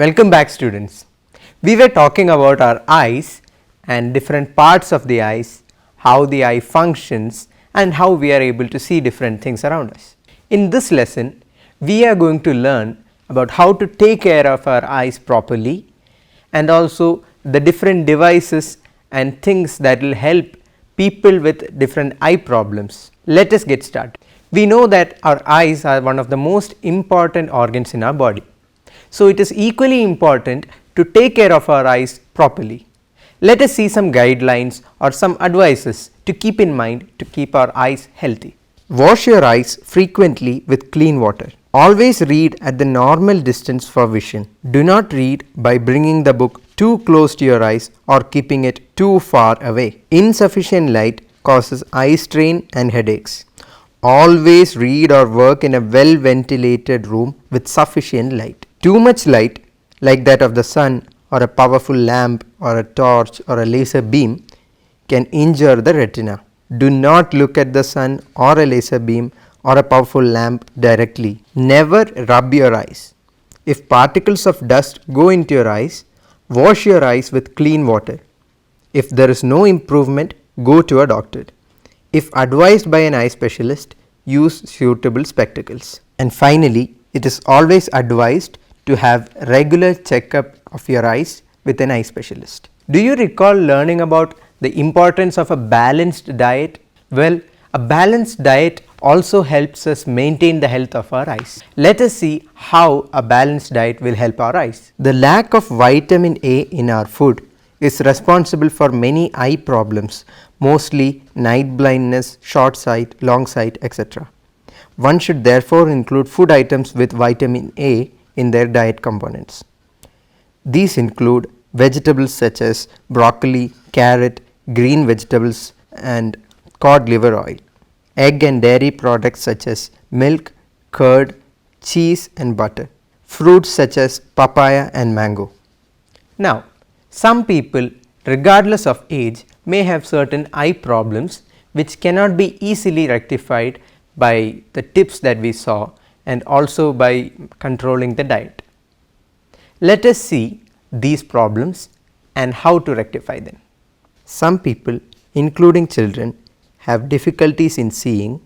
Welcome back, students. We were talking about our eyes and different parts of the eyes, how the eye functions and how we are able to see different things around us. In this lesson, we are going to learn about how to take care of our eyes properly and also the different devices and things that will help people with different eye problems. Let us get started. We know that our eyes are one of the most important organs in our body. So, it is equally important to take care of our eyes properly. Let us see some guidelines or some advices to keep in mind to keep our eyes healthy. Wash your eyes frequently with clean water. Always read at the normal distance for vision. Do not read by bringing the book too close to your eyes or keeping it too far away. Insufficient light causes eye strain and headaches. Always read or work in a well ventilated room with sufficient light. Too much light, like that of the sun or a powerful lamp or a torch or a laser beam, can injure the retina. Do not look at the sun or a laser beam or a powerful lamp directly. Never rub your eyes. If particles of dust go into your eyes, wash your eyes with clean water. If there is no improvement, go to a doctor. If advised by an eye specialist, use suitable spectacles. And finally, it is always advised to have regular checkup of your eyes with an eye specialist. Do you recall learning about the importance of a balanced diet? Well, a balanced diet also helps us maintain the health of our eyes. Let us see how a balanced diet will help our eyes. The lack of vitamin A in our food is responsible for many eye problems, mostly night blindness, short sight, long sight, etc. One should therefore include food items with vitamin A in their diet components. These include vegetables such as broccoli, carrot, green vegetables and cod liver oil, egg and dairy products such as milk, curd, cheese and butter, fruits such as papaya and mango. Now, some people, regardless of age, may have certain eye problems which cannot be easily rectified by the tips that we saw and also by controlling the diet. Let us see these problems and how to rectify them. Some people, including children, have difficulties in seeing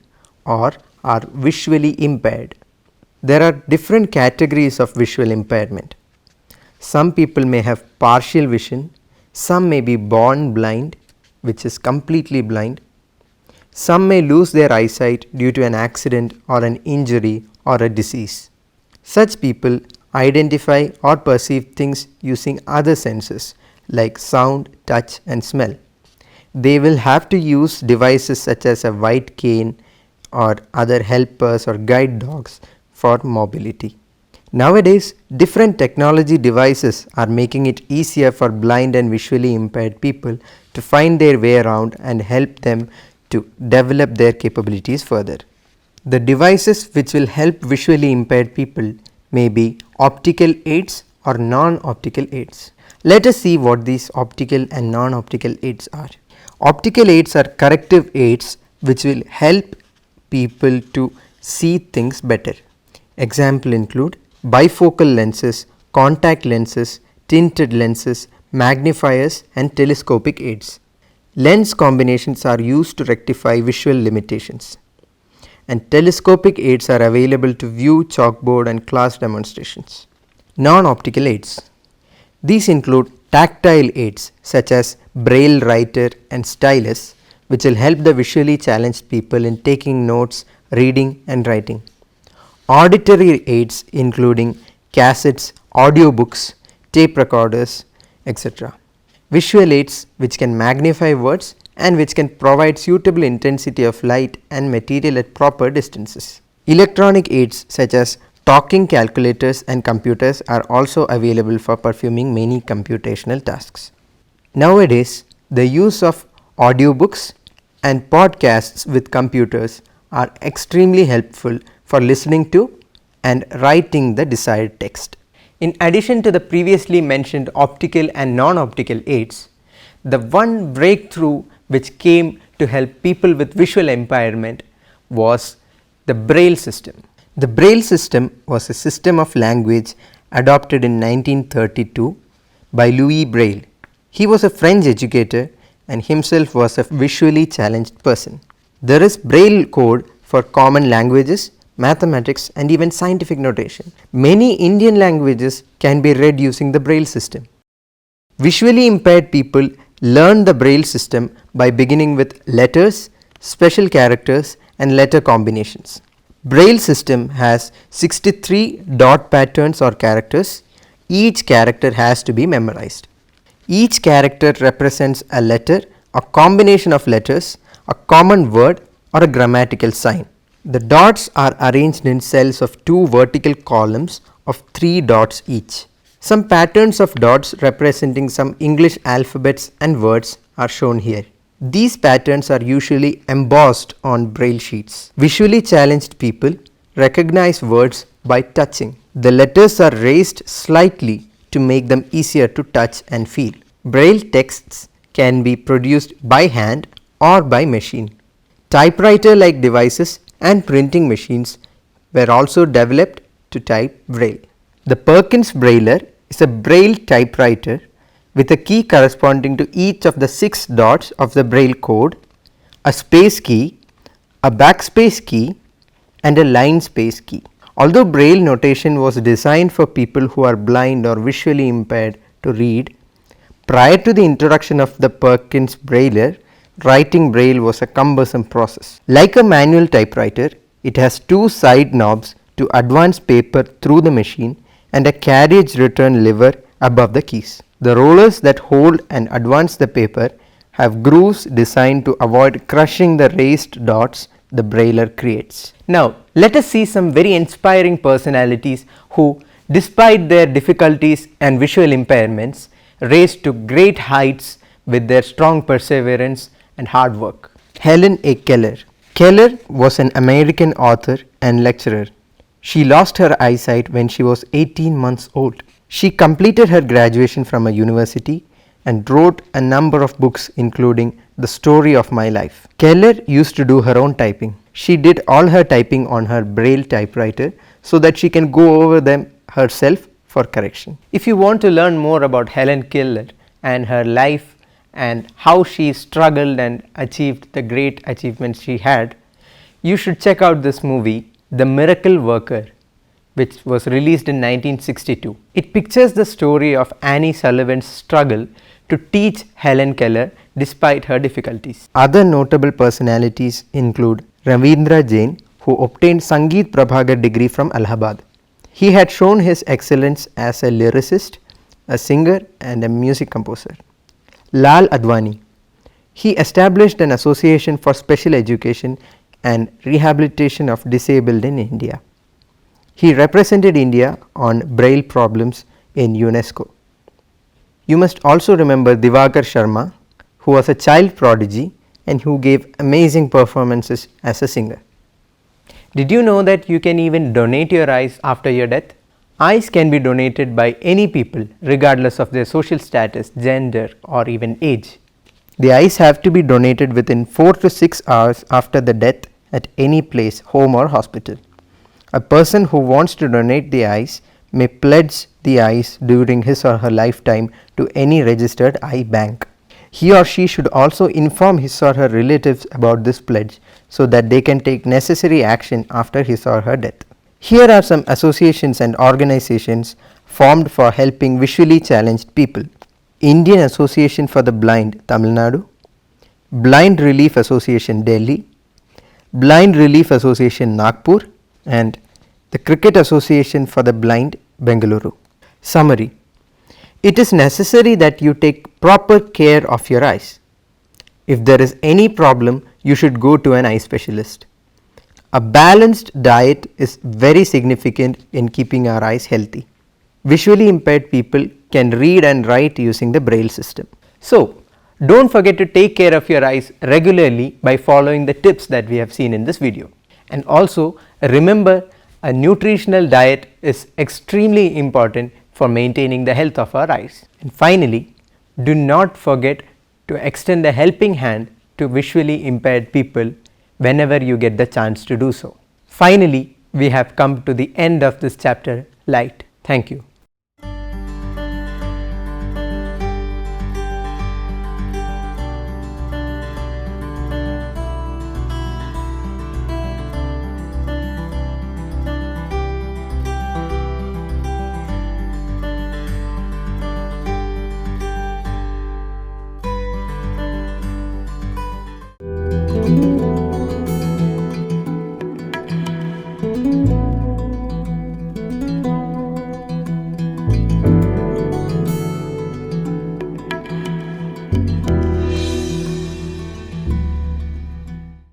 or are visually impaired. There are different categories of visual impairment. Some people may have partial vision, some may be born blind, which is completely blind. Some may lose their eyesight due to an accident or an injury or a disease. Such people identify or perceive things using other senses like sound, touch and smell. They will have to use devices such as a white cane or other helpers or guide dogs for mobility. Nowadays, different technology devices are making it easier for blind and visually impaired people to find their way around and help them to develop their capabilities further. The devices which will help visually impaired people may be optical aids or non-optical aids. Let us see what these optical and non-optical aids are. Optical aids are corrective aids which will help people to see things better. Example include bifocal lenses, contact lenses, tinted lenses, magnifiers and telescopic aids. Lens combinations are used to rectify visual limitations, and telescopic aids are available to view chalkboard and class demonstrations. Non-optical aids. These include tactile aids such as braille writer and stylus, which will help the visually challenged people in taking notes, reading and writing. Auditory aids including cassettes, audiobooks, tape recorders, etc. Visual aids which can magnify words and which can provide suitable intensity of light and material at proper distances. Electronic aids such as talking calculators and computers are also available for performing many computational tasks. Nowadays, the use of audiobooks and podcasts with computers are extremely helpful for listening to and writing the desired text. In addition to the previously mentioned optical and non-optical aids, the one breakthrough which came to help people with visual impairment was the Braille system. The Braille system was a system of language adopted in 1932 by Louis Braille. He was a French educator and himself was a visually challenged person. There is Braille code for common languages, mathematics and even scientific notation. Many Indian languages can be read using the Braille system. Visually impaired people learn the Braille system by beginning with letters, special characters and letter combinations. Braille system has 63 dot patterns or characters. Each character has to be memorized. Each character represents a letter, a combination of letters, a common word or a grammatical sign. The dots are arranged in cells of two vertical columns of 3 dots each. Some patterns of dots representing some English alphabets and words are shown here. These patterns are usually embossed on Braille sheets. Visually challenged people recognize words by touching. The letters are raised slightly to make them easier to touch and feel. Braille texts can be produced by hand or by machine. Typewriter-like devices and printing machines were also developed to type Braille. The Perkins Brailler is a Braille typewriter with a key corresponding to each of the 6 dots of the Braille code, a space key, a backspace key and a line space key. Although Braille notation was designed for people who are blind or visually impaired to read, prior to the introduction of the Perkins Brailler, writing Braille was a cumbersome process. Like a manual typewriter, it has 2 side knobs to advance paper through the machine and a carriage return lever above the keys. The rollers that hold and advance the paper have grooves designed to avoid crushing the raised dots the Brailler creates. Now, let us see some very inspiring personalities who, despite their difficulties and visual impairments, raised to great heights with their strong perseverance and hard work. Helen A. Keller. Keller was an American author and lecturer. She lost her eyesight when she was 18 months old. She completed her graduation from a university and wrote a number of books including The Story of My Life. Keller used to do her own typing. She did all her typing on her Braille typewriter so that she can go over them herself for correction. If you want to learn more about Helen Keller and her life and how she struggled and achieved the great achievements she had, you should check out this movie, The Miracle Worker, which was released in 1962. It pictures the story of Annie Sullivan's struggle to teach Helen Keller despite her difficulties. Other notable personalities include Ravindra Jain, who obtained Sangeet Prabhagar degree from Allahabad. He had shown his excellence as a lyricist, a singer and a music composer. Lal Advani. He established an association for special education and rehabilitation of disabled in India. He represented India on Braille problems in UNESCO. You must also remember Divakar Sharma, who was a child prodigy and who gave amazing performances as a singer. Did you know that you can even donate your eyes after your death? Eyes can be donated by any people regardless of their social status, gender or even age. The eyes have to be donated within 4 to 6 hours after the death at any place, home or hospital. A person who wants to donate the eyes may pledge the eyes during his or her lifetime to any registered eye bank. He or she should also inform his or her relatives about this pledge so that they can take necessary action after his or her death. Here are some associations and organizations formed for helping visually challenged people. Indian Association for the Blind, Tamil Nadu, Blind Relief Association, Delhi, Blind Relief Association, Nagpur, and the Cricket Association for the Blind, Bengaluru. Summary: it is necessary that you take proper care of your eyes. If there is any problem, you should go to an eye specialist. A balanced diet is very significant in keeping our eyes healthy. Visually impaired people can read and write using the Braille system. So, don't forget to take care of your eyes regularly by following the tips that we have seen in this video. And also remember, a nutritional diet is extremely important for maintaining the health of our eyes. And finally, do not forget to extend a helping hand to visually impaired people whenever you get the chance to do so. Finally, we have come to the end of this chapter, Light. Thank you.